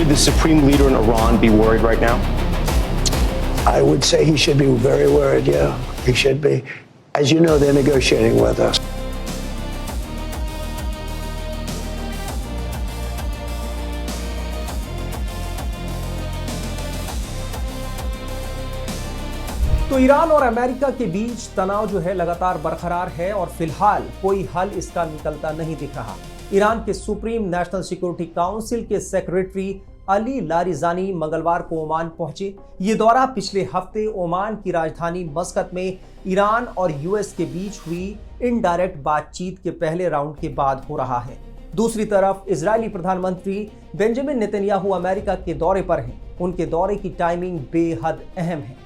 Should the supreme leader in Iran be worried right now? I would say he should be very worried, yeah. He should be. As you know, they're negotiating with us. तो Iran और America के बीच तनाव जो है लगातार बरकरार है और फिलहाल कोई हल इसका निकलता नहीं दिख रहा। ईरान के सुप्रीम नेशनल सिक्योरिटी काउंसिल के सेक्रेटरी अली लारिजानी मंगलवार को ओमान पहुंचे। ये दौरा पिछले हफ्ते ओमान की राजधानी मस्कत में ईरान और यूएस के बीच हुई इनडायरेक्ट बातचीत के पहले राउंड के बाद हो रहा है। दूसरी तरफ इजरायली प्रधानमंत्री बेंजामिन नेतन्याहू अमेरिका के दौरे पर हैं। उनके दौरे की टाइमिंग बेहद अहम है।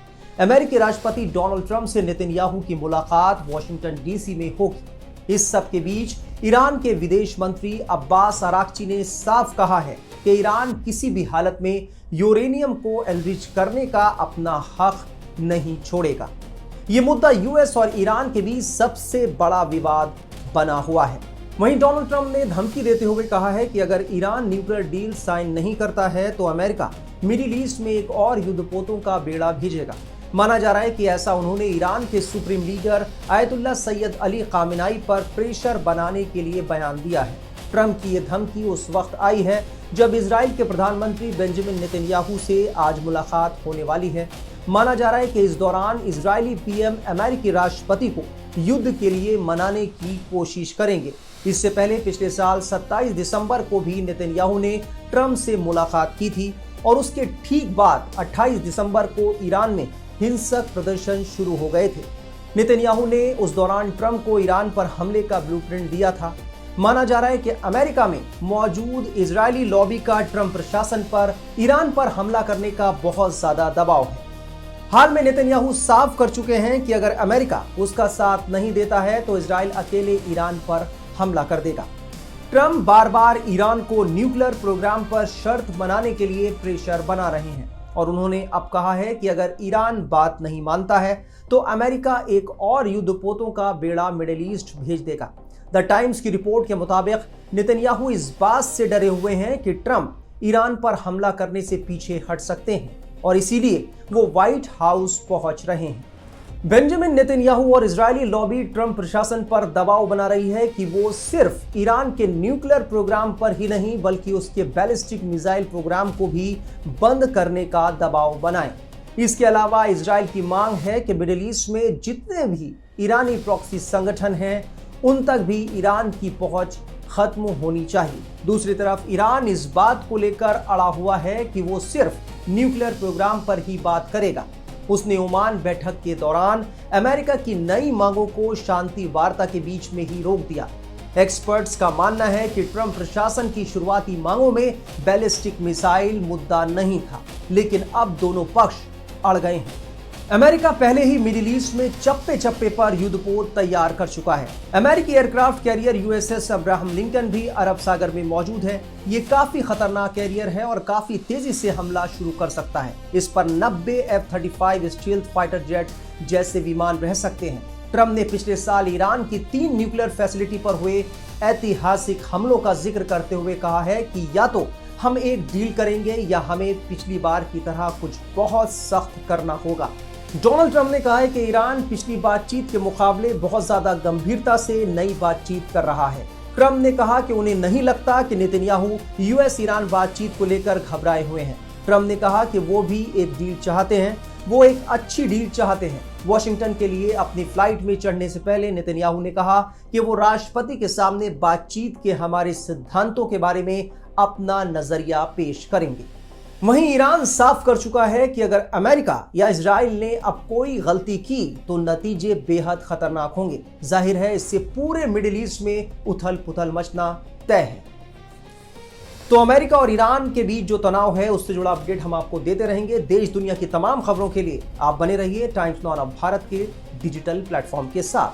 अमेरिकी राष्ट्रपति डोनाल्ड ट्रंप से नेतन्याहू की मुलाकात वॉशिंगटन डीसी में होगी। इस सब के बीच ईरान के विदेश मंत्री अब्बास अराक्ची ने साफ कहा है कि ईरान किसी भी हालत में यूरेनियम को एनरिच करने का अपना हक नहीं छोड़ेगा। ये मुद्दा यूएस और ईरान के बीच सबसे बड़ा विवाद बना हुआ है। वहीं डोनाल्ड ट्रंप ने धमकी देते हुए कहा है कि अगर ईरान न्यूक्लियर डील साइन नहीं करता है तो अमेरिका मिडिल ईस्ट में एक और युद्धपोतों का बेड़ा भेजेगा। माना जा रहा है कि ऐसा उन्होंने ईरान के supreme leader Ayatollah Syed Ali Khamenei पर प्रेशर बनाने के लिए बयान दिया है। ट्रंप की यह धमकी उस वक्त आई है जब इजराइल के प्रधानमंत्री बेंजामिन नेतन्याहू से आज मुलाकात होने वाली है। माना जा रहा है कि इस दौरान इजरायली पीएम अमेरिकी राष्ट्रपति को युद्ध के लिए मनाने की कोशिश करेंगे। इससे पहले पिछले साल 27 दिसंबर को भी नेतन्याहू ने ट्रंप से मुलाकात की थी और उसके ठीक बाद 28 दिसंबर को ईरान में हिंसक प्रदर्शन शुरू हो गए थे। नेतन्याहू ने उस दौरान ट्रंप को ईरान पर हमले का ब्लूप्रिंट दिया था। माना जा रहा है कि अमेरिका में मौजूद इजरायली लॉबी का ट्रंप प्रशासन पर ईरान पर हमला करने का बहुत ज्यादा दबाव है। हाल में नेतन्याहू साफ कर चुके हैं कि अगर अमेरिका उसका साथ नहीं देता है तो इजराइल अकेले ईरान पर हमला कर देगा। ट्रंप बार बार ईरान को न्यूक्लियर प्रोग्राम पर शर्त बनाने के लिए प्रेशर बना रहे हैं और उन्होंने अब कहा है कि अगर ईरान बात नहीं मानता है तो अमेरिका एक और युद्धपोतों का बेड़ा मिडिल ईस्ट भेज देगा। द टाइम्स की रिपोर्ट के मुताबिक नेतन्याहू इस बात से डरे हुए हैं कि ट्रंप ईरान पर हमला करने से पीछे हट सकते हैं और इसीलिए वो व्हाइट हाउस पहुंच रहे हैं। बेंजामिन नेतन्याहू और इजरायली लॉबी ट्रंप प्रशासन पर दबाव बना रही है कि वो सिर्फ ईरान के न्यूक्लियर प्रोग्राम पर ही नहीं बल्कि उसके बैलिस्टिक मिसाइल प्रोग्राम को भी बंद करने का दबाव बनाए। इसके अलावा इजराइल की मांग है कि मिडिल ईस्ट में जितने भी ईरानी प्रॉक्सी संगठन हैं उन तक भी ईरान की पहुंच खत्म होनी चाहिए। दूसरी तरफ ईरान इस बात को लेकर अड़ा हुआ है कि वो सिर्फ न्यूक्लियर प्रोग्राम पर ही बात करेगा। उसने ओमान बैठक के दौरान अमेरिका की नई मांगों को शांति वार्ता के बीच में ही रोक दिया। एक्सपर्ट्स का मानना है कि ट्रंप प्रशासन की शुरुआती मांगों में बैलिस्टिक मिसाइल मुद्दा नहीं था, लेकिन अब दोनों पक्ष अड़ गए हैं। अमेरिका पहले ही मिडिल ईस्ट में चप्पे चप्पे पर युद्धपोत तैयार कर चुका है। अमेरिकी aircraft carrier USS Abraham Lincoln भी अरब सागर में मौजूद है। ये काफी खतरनाक कैरियर है और काफी तेजी से हमला शुरू कर सकता है। इस पर 90 F-35 स्टील्थ फाइटर जेट जैसे विमान रह सकते हैं। ट्रंप ने पिछले साल ईरान की 3 न्यूक्लियर फैसिलिटी पर हुए ऐतिहासिक हमलों का जिक्र करते हुए कहा है कि या तो हम एक डील करेंगे या हमें पिछली बार की तरह कुछ बहुत सख्त करना होगा। डोनाल्ड ट्रंप ने कहा है कि ईरान पिछली बातचीत के मुकाबले बहुत ज्यादा गंभीरता से नई बातचीत कर रहा है। ट्रंप ने कहा कि उन्हें नहीं लगता कि नेतन्याहू यूएस ईरान बातचीत को लेकर घबराए हुए हैं। ट्रंप ने कहा कि वो भी एक डील चाहते हैं, वो एक अच्छी डील चाहते हैं। वॉशिंगटन के लिए अपनी फ्लाइट में चढ़ने से पहले नेतन्याहू ने कहा कि वो राष्ट्रपति के सामने बातचीत के हमारे सिद्धांतों के बारे में अपना नजरिया पेश करेंगे। वहीं ईरान साफ कर चुका है कि अगर अमेरिका या इजराइल ने अब कोई गलती की तो नतीजे बेहद खतरनाक होंगे। जाहिर है इससे पूरे मिडिल ईस्ट में उथल पुथल मचना तय है। तो अमेरिका और ईरान के बीच जो तनाव है उससे जुड़ा अपडेट हम आपको देते रहेंगे। देश दुनिया की तमाम खबरों के लिए आप बने रहिए टाइम्स नाउ ऑफ भारत के डिजिटल प्लेटफॉर्म के साथ।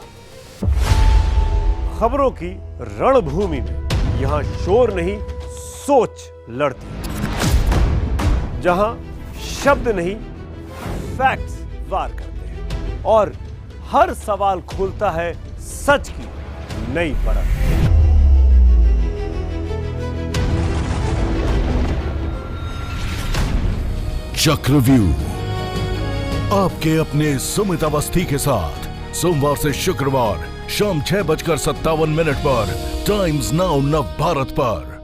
खबरों की रणभूमि में यहाँ शोर नहीं सोच लड़ती, जहां शब्द नहीं फैक्ट्स वार करते हैं और हर सवाल खोलता है सच की नई परत। चक्रव्यूह, आपके अपने सुमित अवस्थी के साथ सोमवार से शुक्रवार शाम 6:57 पर टाइम्स नाउ नव भारत पर।